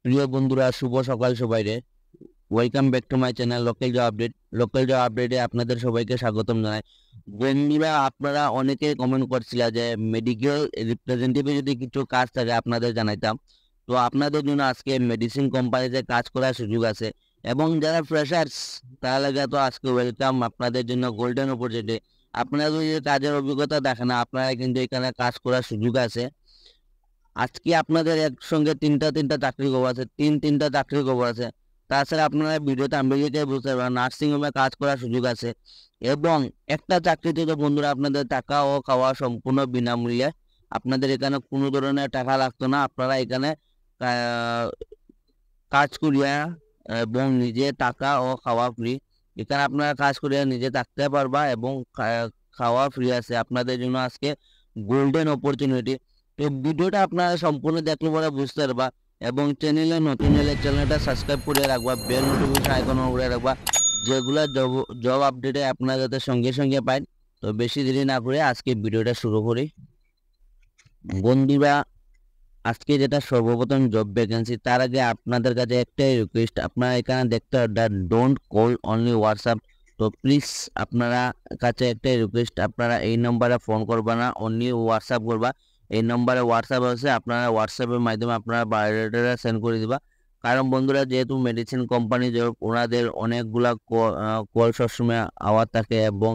প্রিয় বন্ধুরা, শুভ সকাল সবাইরে। Welcome back to my channel local job update. Local job আপডেটে আপনাদের সবাইকে স্বাগতম জানাই। বন্ধুরা, আপনারা অনেকে কমেন্ট করছিল যে মেডিকেল রিপ্রেজেন্টেটিভে যদি কিছু কাজ থাকে আপনাদের জানাইতাম। তো আপনাদের জন্য আজকে মেডিসিন কোম্পানিতে কাজ করার সুযোগ আছে, এবং যারা ফ্রেশার্স তারা লাগে তো আজকে ওয়েলকাম আপনাদের জন্য গোল্ডেন অপরচুনিটি। আপনারা যদি কাজের অভিজ্ঞতা দেখেন না, আপনারা কিন্তু এখানে কাজ করার সুযোগ আছে। আজকে আপনাদের একসঙ্গে তিনটা চাকরির খবর আছে, তিনটা চাকরির খবর আছে। তাছাড়া আপনারা ভিডিওতে আমি বুঝতে পারবেন নার্সিং হোমে কাজ করার সুযোগ আছে, এবং একটা চাকরিতে তো বন্ধুরা আপনাদের টাকা ও খাওয়া সম্পূর্ণ বিনামূল্যে। আপনাদের এখানে কোনো ধরনের টাকা লাগতো না। আপনারা এখানে কাজ করিয়া এবং নিজে টাকা ও খাওয়া ফ্রি। এখানে আপনারা কাজ করিয়া নিজে থাকতে পারবা এবং খাওয়া ফ্রি আছে আপনাদের জন্য আজকে গোল্ডেন অপরচুনিটি। তো ভিডিওটা আপনারা সম্পূর্ণ দেখলে পরে বুঝতে পারবা, এবং চ্যানেলে নতুন হলে চ্যানেলটা সাবস্ক্রাইব করে রাখবা, বেল নোটিফিকেশন আইকন অন করে রাখবা, যেগুলো জব আপডেটে আপনারা যাতে সঙ্গে সঙ্গে পাই। তো বেশি দেরি না করে আজকে ভিডিওটা শুরু করি। বন্ধুরা, আজকে যেটা সর্বপ্রথম জব ভ্যাকেন্সি, তার আগে আপনাদের কাছে একটাই রিকোয়েস্ট, আপনারা এখানে দেখতে ডোন্ট কল অনলি হোয়াটসঅ্যাপ। তো প্লিজ আপনারা কাছে একটাই রিকোয়েস্ট, আপনারা এই নম্বরে ফোন করবা না, অনলি হোয়াটসঅ্যাপ করবা। এই নম্বরে হোয়াটসঅ্যাপ আছে, আপনারা হোয়াটসঅ্যাপের মাধ্যমে আপনারা বায়োডাটা সেন্ড করে দিবা। কারণ বন্ধুরা, যেহেতু মেডিসিন কোম্পানি জব, ওনাদের অনেকগুলা কল সবসময় আওয়াজ থাকে, এবং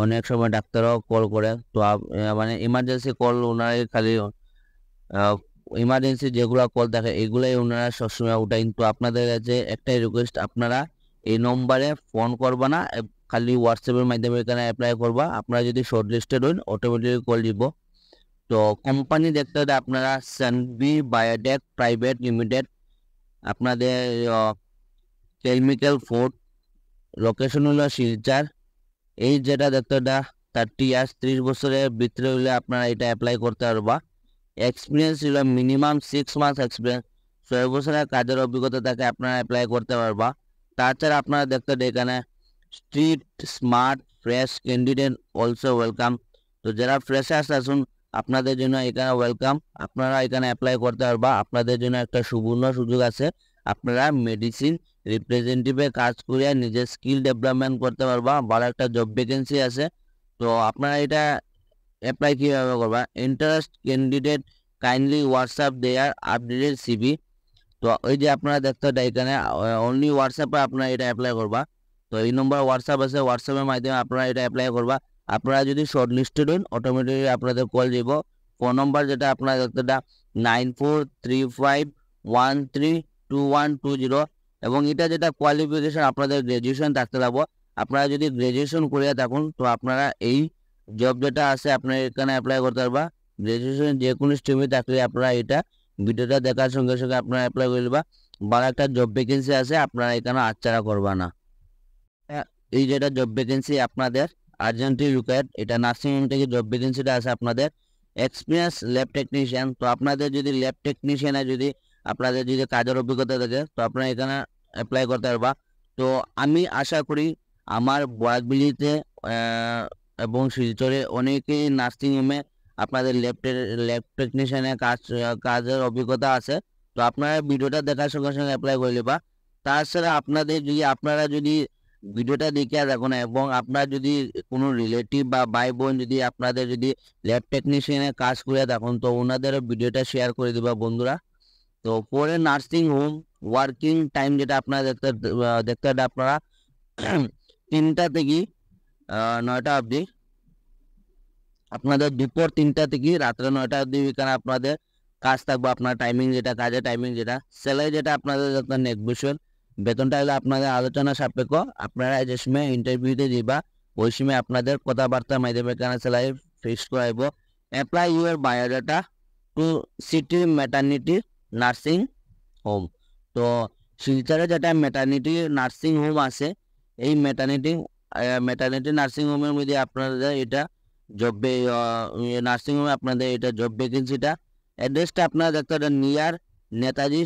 অনেক সময় ডাক্তারও কল করে। তো মানে ইমার্জেন্সি কল ওনারা খালি ইমার্জেন্সি যেগুলো কল থাকে এগুলাই ওনারা সবসময় উঠাই। তো আপনাদের কাছে একটাই রিকোয়েস্ট, আপনারা এই নম্বরে ফোন করবা না, খালি হোয়াটসঅ্যাপের মাধ্যমে এখানে অ্যাপ্লাই করবা। আপনারা যদি শর্ট লিস্টেড হন অটোমেটিক কল দিব। তো কোম্পানি দেখতে হলে আপনারা সানভি বায়োটেক প্রাইভেট লিমিটেড, আপনাদের কেমিক্যাল ফুড, লোকেশন হলো শিলচর। এই যেটা দেখতে 30 ইয়ার্স 30 বছরের ভিতরে হলে আপনারা এটা অ্যাপ্লাই করতে পারবা। এক্সপিরিয়েন্স ছিল মিনিমাম 6 মান্থস এক্সপিরিয়েন্স, 6 বছরের কাজের অভিজ্ঞতা থাকে আপনারা অ্যাপ্লাই করতে পারবা। তাছাড়া আপনারা দেখতে এখানে street smart fresh candidate also welcome. তো যারা ফ্রেশার্স আসুন আপনাদের জন্য এখানে ওয়েলকাম, আপনারা এখানে অ্যাপ্লাই করতে পারবা। আপনাদের জন্য একটা সুবর্ণ সুযোগ আছে, আপনারা মেডিসিন রিপ্রেজেন্টেটিভে কাজ করে নিজের স্কিল ডেভেলপমেন্ট করতে পারবা। ভালো একটা জব ভ্যাকেন্সি আছে। তো আপনারা এটা অ্যাপ্লাই কীভাবে করবা? ইন্টারেস্ট ক্যান্ডিডেট কাইন্ডলি হোয়াটসঅ্যাপ দেয়ার আপডেটেড সিভি। তো ওই যে আপনারা দেখতে এখানে অনলি হোয়াটসঅ্যাপে আপনারা এটা অ্যাপ্লাই করবা। তো এই নম্বর হোয়াটসঅ্যাপ আছে, হোয়াটসঅ্যাপের মাধ্যমে আপনারা এটা অ্যাপ্লাই করবা। আপনারা যদি শর্ট লিস্টেড হন অটোমেটিকলি আপনাদের কল যাব। ফোন নম্বর যেটা আপনারা দেখতে 9435132120, এবং এটা যেটা কোয়ালিফিকেশন আপনাদের গ্র্যাজুয়েশন থাকতে লাগবো। আপনারা যদি গ্র্যাজুয়েশন করিয়া থাকুন তো আপনারা এই জব যেটা আছে আপনারা এখানে অ্যাপ্লাই করতে পারবা। গ্র্যাজুয়েশন যে কোনো স্ট্রিমে থাকলে আপনারা এটা ভিডিওটা দেখার সঙ্গে সঙ্গে আপনারা অ্যাপ্লাই করে দেবা। বড় একটা জব ভ্যাকেন্সি আছে, আপনারা এখানে আচ্ছাড়া করবা না। এই যেটা জব ভ্যাকেন্সি আপনাদের আর্জেন্টলি রিকোয়ার্ড, এটা নার্সিং হোম থেকে জব ভ্যাকেন্সিটা আছে আপনাদের। এক্সপিরিয়েন্স ল্যাব টেকনিশিয়ান, তো আপনাদের যদি ল্যাব টেকনিশিয়ানে যদি আপনাদের যদি কাজের অভিজ্ঞতা থাকে তো আপনারা এখানে অ্যাপ্লাই করতে পারবা। তো আমি আশা করি আমার বরাকবিলিতে এবং শিলচরে অনেকেই নার্সিং হোমে আপনাদের ল্যাব টেকনিশিয়ানের কাজের অভিজ্ঞতা আছে। তো আপনারা ভিডিওটা দেখার সঙ্গে সঙ্গে অ্যাপ্লাই করে নেবা। তাছাড়া আপনারা যদি ভিডিওটা দেখে দেখুন, এবং আপনার যদি কোনো রিলেটিভ বা ভাই বোন যদি আপনাদের যদি ল্যাব টেকনিশিয়ানের কাজ করে দেখুন তো ওনাদেরও ভিডিওটা শেয়ার করে দেবা বন্ধুরা। তো পরে নার্সিং হোম ওয়ার্কিং টাইম যেটা আপনারা দেখতে আপনারা 3টা থেকে 9টা অবধি, আপনাদের দুপুর 3টা থেকে রাত্রে 9টা অবধি এখানে আপনাদের কাজ থাকবে। আপনার টাইমিং যেটা, কাজের টাইমিং যেটা, স্যালারি যেটা আপনাদের নেগোশিয়েবল, বেতনটা হলে আপনাদের আলোচনা সাপেক্ষ। আপনারা যে সময় ইন্টারভিউতে দিবা ওই সময় আপনাদের কথাবার্তার মাধ্যমে এখানে স্যালারি ফিক্স করাইব। Apply your biodata to City Maternity Nursing Home. তো শিলচরে যেটা ম্যাটার্নিটি নার্সিং হোম আছে, এই ম্যাটার্নিটি নার্সিং হোমের মধ্যে আপনাদের এটা জব নার্সিং হোমে আপনাদের এটা জব ভ্যাকেন্সিটা। অ্যাড্রেসটা আপনারা দেখতে পারেন নিয়ার নেতাজি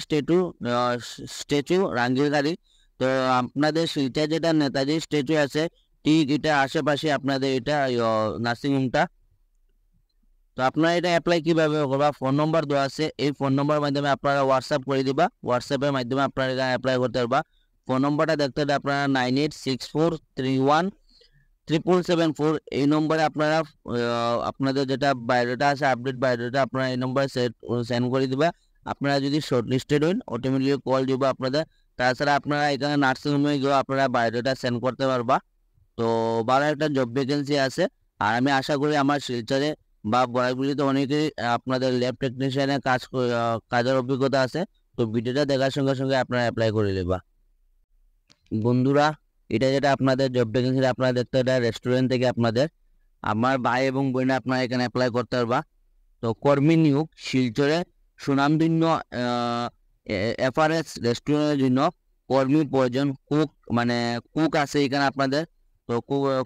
স্ট্যাচু রাঙ্গিরগাড়ি। তো আপনাদের শিলচর যেটা নেতাজি স্ট্যাচু আছে ঠিক এটা আশেপাশে আপনাদের এটা নার্সিং হোমটা। তো আপনারা এটা অ্যাপ্লাই কিভাবে করবা, ফোন নম্বর দেওয়া আছে, এই ফোন নম্বরের মাধ্যমে আপনারা হোয়াটসঅ্যাপ করে দিবা, হোয়াটসঅ্যাপের মাধ্যমে আপনারা এখানে অ্যাপ্লাই করতে পারবা। ফোন নম্বরটা দেখতে হলে আপনারা 9864317774 এই নম্বরে আপনারা আপনাদের যেটা বায়োডাটা আছে, আপডেট বায়োডাটা আপনারা এই নম্বরে সেন্ড করে দিবা। আপনারা যদি শর্ট লিস্টেড হন অটোমেটিক কল দিব আপনাদের। তাছাড়া আপনারা এখানে নার্সিংহোমে গিয়েও আপনারা বায়োডাটা সেন্ড করতে পারবা। তো ভালো একটা জব ভ্যাকেন্সি আছে, আর আমি আশা করি আমার শিলচরে বা বরাকগুলিতে অনেকেই আপনাদের ল্যাব টেকনিশিয়ানের কাজের অভিজ্ঞতা আছে। তো ভিডিওটা দেখার সঙ্গে সঙ্গে আপনারা অ্যাপ্লাই করে নেবা। বন্ধুরা, এটা যেটা আপনাদের জব ভ্যাকেন্সি আপনারা দেখতে, এটা রেস্টুরেন্ট থেকে আপনাদের আমার ভাই এবং বোনে আপনারা এখানে অ্যাপ্লাই করতে পারবা। তো কর্মী নিয়োগ শিলচরে সুনামধন্য এফআরএস রেস্টুরেন্টের জন্য কর্মী প্রয়োজন, কুক আছে এখানে আপনাদের। তো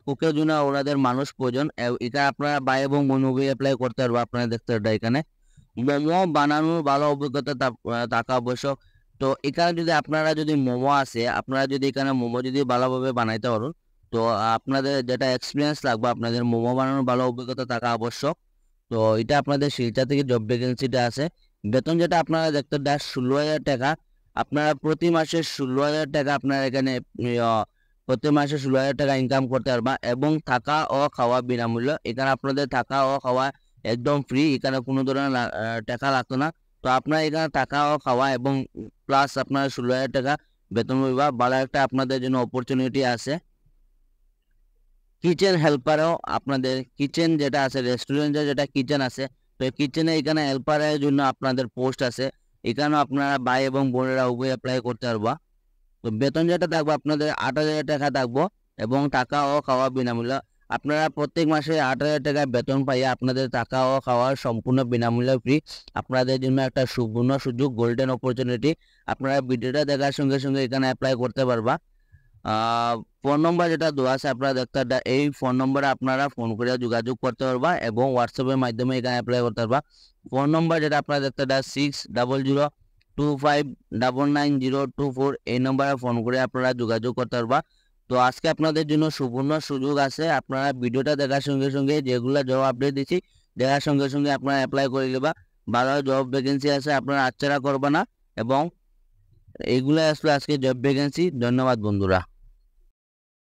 কুকের জন্য ওনাদের মানুষ প্রয়োজন, এখানে আপনারা ভাই এবং বোন অ্যাপ্লাই করতে পারবো। আপনারা দেখতে পারবেন এখানে মোমো বানানোর ভালো অভিজ্ঞতা থাকা আবশ্যক। তো এখানে যদি আপনারা যদি মোমো আছে, আপনারা যদি এখানে মোমো যদি ভালোভাবে বানাইতে পারেন, তো আপনাদের যেটা এক্সপিরিয়েন্স লাগবে, আপনাদের মোমো বানানোর ভালো অভিজ্ঞতা থাকা আবশ্যক। তো এটা আপনাদের শিলচর থেকে জব ভ্যাকেন্সিটা আছে। বেতন যেটা আপনারা দেখতে 16,000 টাকা, আপনারা প্রতি মাসে 16,000 টাকা আপনারা এখানে প্রতি মাসে 16,000 টাকা ইনকাম করতে পারবা, এবং থাকা ও খাওয়া বিনামূল্য। এখানে আপনাদের থাকা ও খাওয়া একদম ফ্রি, এখানে কোনো ধরনের টাকা লাগতো না। তো আপনারা এখানে থাকা ও খাওয়া এবং প্লাস আপনার 16,000 টাকা বেতন পাইবা। ভালো একটা আপনাদের জন্য অপরচুনিটি আছে। কিচেন হেল্পারও আপনাদের কিচেন যেটা আছে, রেস্টুরেন্টের যেটা কিচেন আছে, তো কিচেনে এখানে হেল্পারের জন্য আপনাদের পোস্ট আছে। এখানেও আপনারা ভাই এবং বোনেরা উভয় অ্যাপ্লাই করতে পারবা। তো বেতন যেটা থাকবো আপনাদের 8,000 টাকা থাকবো, এবং টাকা ও খাওয়া বিনামূল্য। আপনারা প্রত্যেক মাসে 8,000 টাকা বেতন পাইয়ে আপনাদের টাকা ও খাওয়ার সম্পূর্ণ বিনামূল্যে ফ্রি। আপনাদের জন্য একটা সুবর্ণ সুযোগ, গোল্ডেন অপরচুনিটি। আপনারা ভিডিওটা দেখার সঙ্গে সঙ্গে এখানে অ্যাপ্লাই করতে পারবা। ফোন নম্বর যেটা দেওয়া আছে আপনারা দেখতে, এই ফোন নম্বরে আপনারা ফোন করে যোগাযোগ করতে পারবা, এবং হোয়াটসঅ্যাপের মাধ্যমে এখানে অ্যাপ্লাই করতে পারবা। ফোন নম্বর যেটা আপনারা দেখতে 6002599024 এই নম্বরে ফোন করে আপনারা যোগাযোগ করতে পারবা। তো আজকে আপনাদের জন্য সুবর্ণ সুযোগ আছে, আপনারা ভিডিওটা দেখার সঙ্গে সঙ্গে যেগুলো জব আপডেট দিচ্ছি দেখার সঙ্গে সঙ্গে আপনারা অ্যাপ্লাই করে নেবা। ভালো জব ভ্যাকেন্সি আছে, আপনারা আচ্ছাড়া করবা না, এবং এইগুলো আসলে আজকে জব ভ্যাকেন্সি। ধন্যবাদ বন্ধুরা।